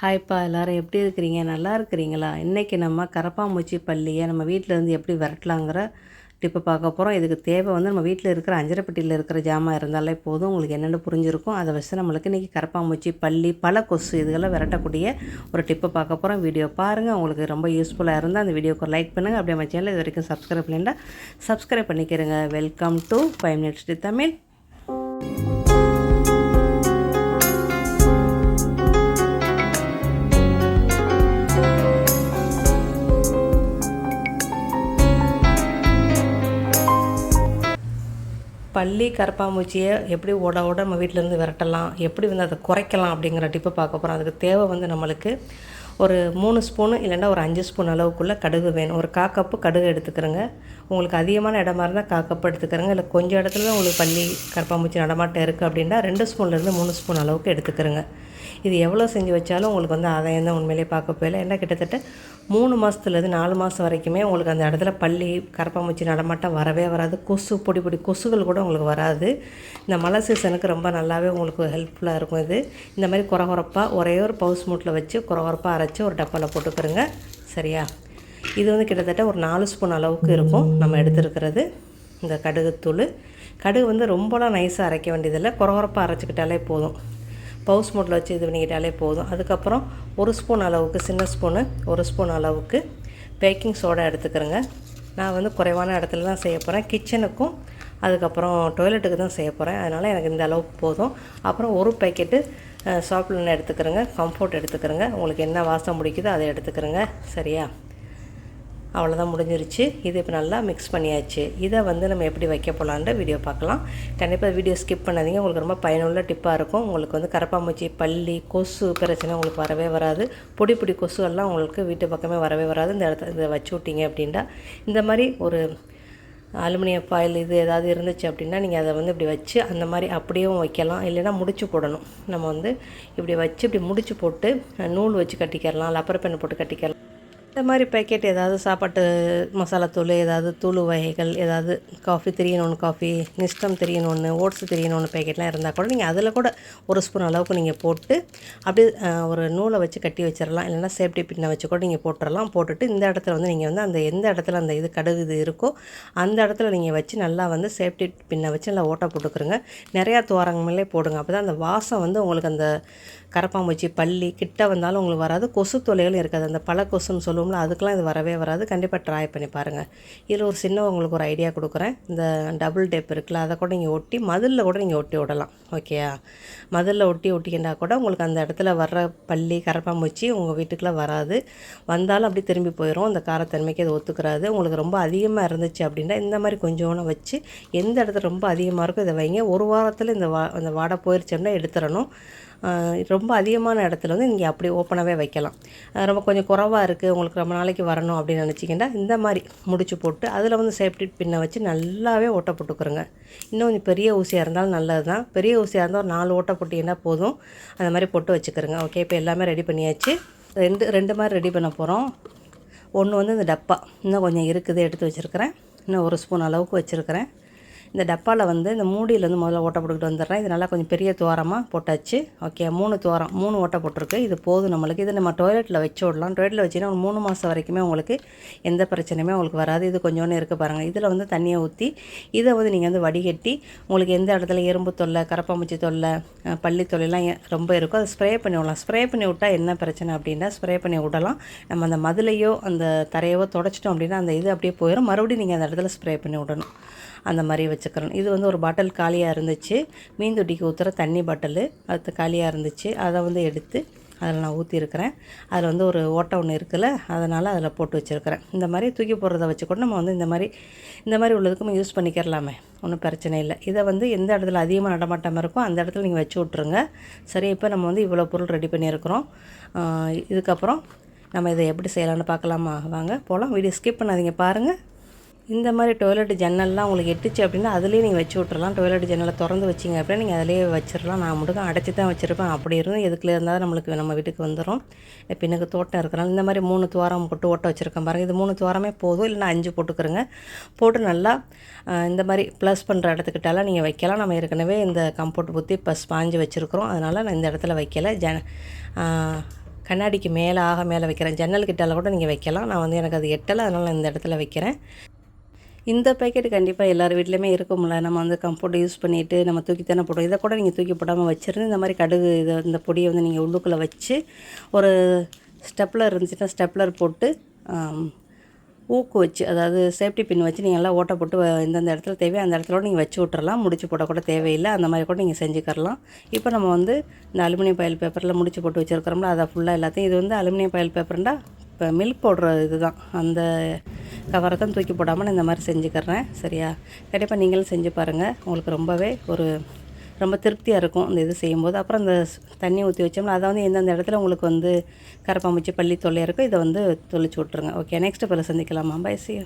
ஹாய்ப்பா எல்லோரும் எப்படி இருக்கிறீங்க? நல்லா இருக்கிறீங்களா? இன்றைக்கி நம்ம கரப்பாம்பூச்சி பல்லியை நம்ம வீட்டிலேருந்து எப்படி விரட்டலாங்கிற டிப்பு பார்க்க போகிறோம். இதுக்கு தேவை வந்து நம்ம வீட்டில் இருக்கிற அஞ்சரைப்பெட்டியில் இருக்கிற ஜாமான் இருந்தாலே போதும். உங்களுக்கு என்னென்னு புரிஞ்சிருக்கும். அதை வச்சு நம்மளுக்கு இன்றைக்கி கரப்பாம்பூச்சி பல்லி பல கொசு இதுகெல்லாம் விரட்டக்கூடிய ஒரு டிப்பை பார்க்க போகிறோம். வீடியோ பாருங்கள். உங்களுக்கு ரொம்ப யூஸ்ஃபுல்லாக இருந்தால் அந்த வீடியோக்கு லைக் பண்ணுங்கள். அப்படியே நம்ம சேனல் இது வரைக்கும் சப்ஸ்கிரைப் பண்ணிட்டா சப்ஸ்கிரைப் பண்ணிக்கிறேங்க. Welcome to 5 Minutes with Tamil. பல்லி கரப்பாம்பூச்சியை எப்படி ஓட நம்ம வீட்டிலேருந்து விரட்டலாம், எப்படி வந்து அதை குறைக்கலாம் அப்படிங்கிற டிப்பை பார்க்க போகிறோம். அதுக்கு தேவை வந்து நம்மளுக்கு ஒரு 3 ஸ்பூனு இல்லைன்னா ஒரு 5 ஸ்பூன் அளவுக்குள்ளே கடுகு வேணும். ஒரு 1/4 கப்பு கடுகு எடுத்துக்கிறேங்க. உங்களுக்கு அதிகமான இடமா இருந்தால் 1/4 கப்பு எடுத்துக்கிறேங்க. இல்லை கொஞ்சம் இடத்துல தான் உங்களுக்கு பல்லி கரப்பாம்பூச்சி நடமாட்டம் இருக்குது அப்படின்னா 2 ஸ்பூன்லேருந்து 3 ஸ்பூன் அளவுக்கு எடுத்துக்கிறேங்க. இது எவ்வளோ செஞ்சு வச்சாலும் உங்களுக்கு வந்து ஆதாயம் தான் உண்மையிலே பார்க்க போயில. ஏன்னா கிட்டத்தட்ட 3 மாதத்துலேருந்து 4 மாதம் வரைக்குமே உங்களுக்கு அந்த இடத்துல பல்லி கரப்பாம்பூச்சி நடமாட்டம் வரவே வராது. கொசு பொடி கொசுகள் கூட உங்களுக்கு வராது. இந்த மழை சீசனுக்கு ரொம்ப நல்லாவே உங்களுக்கு ஹெல்ப்ஃபுல்லாக இருக்கும். இது இந்த மாதிரி குறகுறப்பாக ஒரே ஒரு பவுஸ் மூட்டில் வச்சு குறகுறப்பாக அரைச்சி ஒரு டப்பாவில் போட்டுக்கிறோங்க. சரியா? இது வந்து கிட்டத்தட்ட ஒரு 4 ஸ்பூன் அளவுக்கு இருக்கும் நம்ம எடுத்துருக்கிறது. இந்த கடுகுத்தூள் கடுகு வந்து ரொம்பலாம் நைஸாக அரைக்க வேண்டியதில்லை, குறகுறப்பாக அரைச்சிக்கிட்டாலே போதும். பவுஸ் மூட்டில் வச்சு இது பண்ணிக்கிட்டாலே போதும். அதுக்கப்புறம் 1 ஸ்பூன் அளவுக்கு சின்ன ஸ்பூனு 1 ஸ்பூன் அளவுக்கு பேக்கிங் சோடா எடுத்துக்கிறேங்க. நான் வந்து குறைவான இடத்துல தான் செய்ய போகிறேன். கிச்சனுக்கும் அதுக்கப்புறம் டாய்லெட்டுக்கு தான் செய்ய போகிறேன். அதனால் எனக்கு இந்த அளவுக்கு போதும். அப்புறம் ஒரு பேக்கெட்டு சாப்பிட்லன்னு எடுத்துக்கிறேங்க. கம்ஃபோர்ட் எடுத்துக்கிறேங்க. உங்களுக்கு என்ன வாசம் பிடிக்குதோ அதை எடுத்துக்கிறேங்க. சரியா? அவ்வளோதான், முடிஞ்சிருச்சு. இது இப்போ நல்லா மிக்ஸ் பண்ணியாச்சு. இதை வந்து நம்ம எப்படி வைக்க போகலான்ற வீடியோ பார்க்கலாம். கண்டிப்பாக வீடியோ ஸ்கிப் பண்ணாதீங்க. உங்களுக்கு ரொம்ப பயனுள்ள டிப்பாக இருக்கும். உங்களுக்கு வந்து கரப்பாம்பூச்சி பல்லி கொசு பிரச்சனை உங்களுக்கு வரவே வராது. பொடி கொசு எல்லாம் உங்களுக்கு வீட்டு பக்கமே வரவே வராது. இந்த இடத்துல இதை வச்சு விட்டீங்க அப்படின்னா இந்த மாதிரி ஒரு அலுமினியம் ஃபாயில் இது ஏதாவது இருந்துச்சு அப்படின்னா நீங்கள் அதை வந்து இப்படி வச்சு அந்த மாதிரி அப்படியும் வைக்கலாம். இல்லைன்னா முடிச்சு போடணும். நம்ம வந்து இப்படி வச்சு இப்படி முடிச்சு போட்டு நூல் வச்சு கட்டிக்கிறலாம், லப்பர் பென் போட்டு கட்டிக்கலாம். இந்த மாதிரி பேக்கெட் ஏதாவது சாப்பாட்டு மசாலாத்தூள், ஏதாவது தூள் வகைகள், ஏதாவது காஃபி 3 in 1 காஃபி, நிஸ்டம் 3 in 1, ஓட்ஸ் 3 in 1 பேக்கெட்லாம் இருந்தால் கூட நீங்கள் அதில் கூட 1 ஸ்பூன் அளவுக்கு நீங்கள் போட்டு அப்படியே ஒரு நூலை வச்சு கட்டி வச்சிடலாம். இல்லைன்னா சேஃப்டி பின்னை வச்சு கூட நீங்கள் போட்டுடலாம். போட்டுட்டு இந்த இடத்துல வந்து நீங்கள் வந்து அந்த எந்த இடத்துல அந்த இது கடுகு இது இருக்கோ அந்த இடத்துல நீங்கள் வச்சு நல்லா வந்து சேஃப்டி பின்னை வச்சு நல்லா ஓட்டை போட்டுக்கிறோங்க. நிறையா துவாரங்களே போடுங்க. அப்போ தான் அந்த வாசம் வந்து உங்களுக்கு அந்த கரப்பாம்பூச்சி பல்லி கிட்ட வந்தாலும் உங்களுக்கு வராது. கொசு தொல்லைகளும் இருக்காது. அந்த பல கொசுன்னு சொல்லுவோம்ல, அதுக்கெலாம் இது வரவே வராது. கண்டிப்பாக ட்ரை பண்ணி பாருங்கள். இதில் ஒரு சின்ன உங்களுக்கு ஒரு ஐடியா கொடுக்குறேன். இந்த டபுள் டேப் இருக்குல்ல, அதை கூட நீங்கள் ஒட்டி மதிலில் கூட நீங்கள் ஒட்டி விடலாம். ஓகேயா? மதிலில் ஒட்டிக்கிட்டா கூட உங்களுக்கு அந்த இடத்துல வர்ற பல்லி கரப்பாம்பூச்சி உங்கள் வீட்டுக்குள்ளே வராது. வந்தாலும் அப்படி திரும்பி போயிடும். அந்த காரத்தன்மைக்கு அது ஒத்துக்கிறாது. உங்களுக்கு ரொம்ப அதிகமாக இருந்துச்சு அப்படின்னா இந்த மாதிரி கொஞ்சோன்னு வச்சு எந்த இடத்துல ரொம்ப அதிகமாக இருக்கோ இதை வைங்க. ஒரு வாரத்தில் இந்த வாடை போயிடுச்சு அப்படின்னா எடுத்துடணும். ரொம்ப அதிகமான இடத்துல வந்து நீங்கள் அப்படி ஓப்பனாகவே வைக்கலாம். ரொம்ப கொஞ்சம் குறைவாக இருக்குது, உங்களுக்கு ரொம்ப நாளைக்கு வரணும் அப்படின்னு நினச்சிங்கன்னா இந்த மாதிரி முடிச்சு போட்டு அதில் வந்து சேஃப்டி பின்னை வச்சு நல்லாவே ஓட்டை போட்டுக்கிறோங்க. இன்னும் கொஞ்சம் பெரிய ஊசியாக இருந்தாலும் நல்லது தான். பெரிய ஊசியாக இருந்தால் ஒரு 4 ஓட்டை போட்டிங்கன்னா போதும். அந்த மாதிரி போட்டு வச்சுக்கிறோங்க. ஓகே, இப்போ எல்லாமே ரெடி பண்ணியாச்சு. ரெண்டு மாதிரி ரெடி பண்ண போகிறோம். ஒன்று வந்து இந்த டப்பா இன்னும் கொஞ்சம் இருக்குது, எடுத்து வச்சுருக்கிறேன். இன்னும் 1 ஸ்பூன் அளவுக்கு வச்சுருக்கிறேன். இந்த டப்பாவில் வந்து இந்த மூடியிலேருந்து முதல்ல ஓட்டை போட்டுக்கிட்டு வந்துடுறேன். இது நல்லா கொஞ்சம் பெரிய துவாரமாக போட்டாச்சு. ஓகே, 3 ஓட்டை போட்டிருக்கு. இது போதும் நம்மளுக்கு. இது நம்ம டாய்லெட்டில் வச்சு விடலாம். டாய்லெட்டில் வச்சிங்கன்னா ஒரு 3 மாதம் வரைக்குமே உங்களுக்கு எந்த பிரச்சனையுமே உங்களுக்கு வராது. இது கொஞ்சோன்னு இருக்குது பாருங்கள். இதில் வந்து தண்ணியை ஊற்றி இதை வந்து நீங்கள் வந்து வடிகட்டி உங்களுக்கு எந்த இடத்துல எறும்பு தொல்லை, கரப்பாம்பூச்சி தொல்லை, பள்ளி தொல்லைலாம் ரொம்ப இருக்கும், அதை ஸ்ப்ரே பண்ணி விடலாம். ஸ்ப்ரே பண்ணி விட்டால் என்ன பிரச்சனை அப்படின்னா ஸ்ப்ரே பண்ணி விடலாம். நம்ம அந்த மதிலையோ அந்த தரையவோ தொடச்சிட்டோம் அப்படின்னா அந்த இது அப்படியே போயிடும். மறுபடியும் நீங்கள் அந்த இடத்துல ஸ்ப்ரே பண்ணி விடணும். அந்த மாதிரி வச்சுக்கிறோம். இது வந்து ஒரு பாட்டில் காலியாக இருந்துச்சு. மீன் தொட்டிக்கு ஊற்றுற தண்ணி பாட்டில் அது காலியாக இருந்துச்சு. அதை வந்து எடுத்து அதில் நான் ஊற்றிருக்கிறேன். அதில் வந்து ஒரு ஓட்டை ஒன்று இருக்குல்ல, அதனால் அதில் போட்டு வச்சுருக்கிறேன். இந்த மாதிரி தூக்கி போடுறத வச்சு கூட நம்ம வந்து இந்த மாதிரி உள்ளதுக்கும் யூஸ் பண்ணிக்கிறலாமே, ஒன்றும் பிரச்சனை இல்லை. இதை வந்து எந்த இடத்துல அதிகமாக நடமாட்டாமல் இருக்கோ அந்த இடத்துல நீங்கள் வச்சு விட்ருங்க. சரி, இப்போ நம்ம வந்து இவ்வளோ பொருள் ரெடி பண்ணியிருக்கிறோம். இதுக்கப்புறம் நம்ம இதை எப்படி செய்யலான்னு பார்க்கலாமா? வாங்க போகலாம். வீடியோ ஸ்கிப் பண்ணாதீங்க, பாருங்கள். இந்த மாதிரி டாய்லெட் ஜன்னல்லாம் உங்களுக்கு எட்டுச்சு அப்படின்னா அதுலேயே நீங்கள் வச்சு விட்றலாம். டாய்லெட் ஜன்னலை திறந்து வச்சிங்க அப்படின்னா நீங்கள் அதிலேயே வச்சிடலாம். நான் மட்டும் அடைச்சி தான் வச்சுருப்பேன். அப்படி இருந்து எதுக்குள்ளே இருந்தாலும் நம்மளுக்கு நம்ம வீட்டுக்கு வந்துடும். இப்போ எனக்கு தோட்டம் இருக்கிறனால இந்த மாதிரி 3 துவாரம் போட்டு ஓட்ட வச்சுருக்கேன் பாருங்கள். இது 3 துவாரமே போதும், இல்லைன்னா 5 போட்டுக்கிறேங்க. போட்டு நல்லா இந்த மாதிரி ப்ளஸ் பண்ணுற இடத்துக்கிட்டாலாம் நீங்கள் வைக்கலாம். நம்ம ஏற்கனவே இந்த கம்போர்ட் ஊற்றி இப்போ ஸ்பாஞ்சு வச்சுருக்குறோம், அதனால் நான் இந்த இடத்துல வைக்கலை. கண்ணாடிக்கு மேலே வைக்கிறேன். ஜன்னல் கிட்டால கூட நீங்கள் வைக்கலாம். நான் வந்து எனக்கு அது எட்டலை, அதனால் நான் இந்த இடத்துல வைக்கிறேன். இந்த பேக்கெட் கண்டிப்பாக எல்லார் வீட்லேயுமே இருக்கும்ல. நம்ம வந்து கம்ஃபோர்ட் யூஸ் பண்ணிவிட்டு நம்ம தூக்கி தானே போடுவோம். இதை கூட நீங்கள் தூக்கி போடாமல் வச்சுருந்து இந்த மாதிரி கடுகு இந்த பொடியை வந்து நீங்கள் உள்ளுக்குள்ளே வச்சு ஒரு ஸ்டெப்லர் இருந்துச்சுன்னா ஸ்டெப்லர் போட்டு ஊக்கு வச்சு, அதாவது சேஃப்டி பின் வச்சு நீங்கள் எல்லாம் ஓட்டை போட்டு எந்தெந்த இடத்துல தேவையோ அந்த இடத்துல நீங்கள் வச்சு விட்றலாம். முடிச்சு போடக்கூட தேவையில்லை. அந்த மாதிரி கூட நீங்கள் செஞ்சுக்கரலாம். இப்போ நம்ம வந்து இந்த அலுமினியம் பாயில் பேப்பரில் முடிச்சு போட்டு வச்சுருக்கிறோம்ல, அதை ஃபுல்லாக எல்லாத்தையும், இது வந்து அலுமினியம் பாயில் பேப்பர்ண்டா இப்போ மில்க் போடுற இது தான், அந்த கவரை தான் தூக்கி போடாமல் நான் இந்த மாதிரி செஞ்சுக்கிறேன். சரியா? கண்டிப்பாக நீங்களும் செஞ்சு பாருங்கள். உங்களுக்கு ரொம்பவே ரொம்ப திருப்தியாக இருக்கும் இந்த இது செய்யும்போது. அப்புறம் இந்த தண்ணி ஊற்றி வச்சோம்னா அதை வந்து எந்தெந்த இடத்துல உங்களுக்கு வந்து கரப்பாம்பூச்சி பள்ளி தொல்லையாக இருக்கோ இதை வந்து தொளிச்சு விட்ருங்க. ஓகே, நெக்ஸ்ட் பிறகு சந்திக்கலாமா? By, see you.